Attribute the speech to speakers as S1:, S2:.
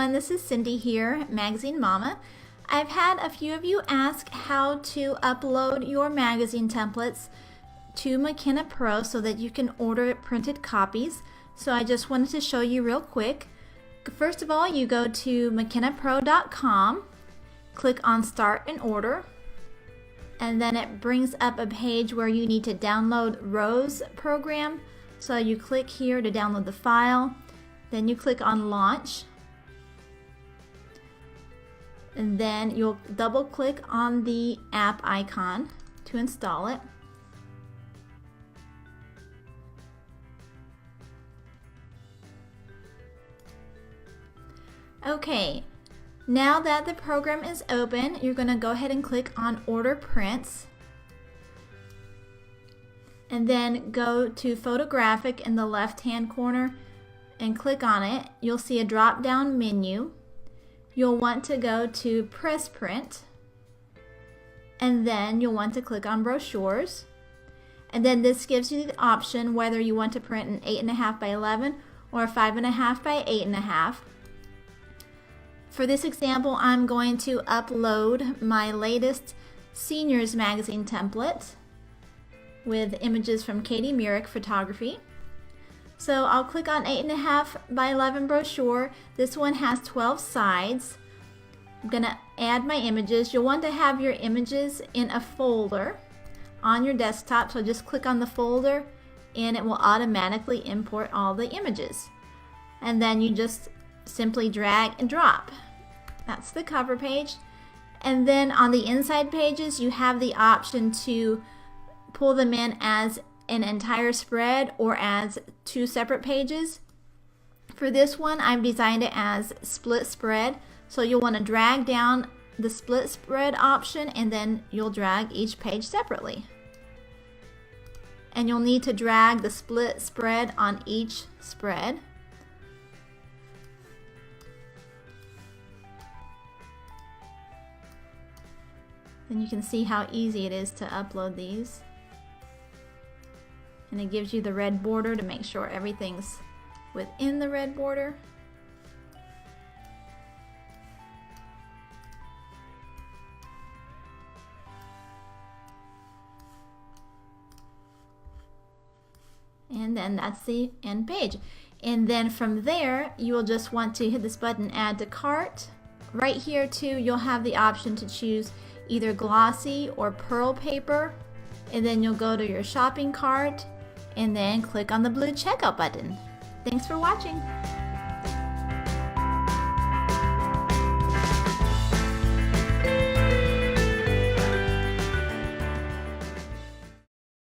S1: everyone, this is Cindy here, Magazine Mama. I've had a few of you ask how to upload your magazine templates to McKenna Pro so that you can order printed copies. So I just wanted to show you real quick. First of all, you go to mckennapro.com, click on Start and Order, and then it brings up a page where you need to download Roes program. So you click here to download the file, then you click on Launch, and then you'll double click on the app icon to install it. Okay, now that the program is open, you're going to go ahead and click on Order Prints, and then go to Photographic in the left hand corner and click on it. You'll see a drop down menu. You'll want to go to Press Print, and then you'll want to click on Brochures, and then this gives you the option whether you want to print an 8.5 by 11 or 5.5 by 8.5. For this example, I'm going to upload my latest Seniors Magazine template with images from Katie Myrick Photography. So I'll click on 8.5 by 11 brochure. This one has 12 sides. I'm going to add my images. You'll want to have your images in a folder on your desktop, so just click on the folder and it will automatically import all the images. And then you just simply drag and drop. That's the cover page. And then on the inside pages, you have the option to pull them in as an entire spread or as two separate pages. For this one, I've designed it as split spread. So you'll want to drag down the split spread option, and then you'll drag each page separately. And you'll need to drag the split spread on each spread. And you can see how easy it is to upload these. And it gives you the red border to make sure everything's within the red border. And then that's the end page. And then from there, you will just want to hit this button, Add to Cart. Right here too, you'll have the option to choose either glossy or pearl paper. And then you'll go to your shopping cart and then click on the blue checkout button. Thanks for watching.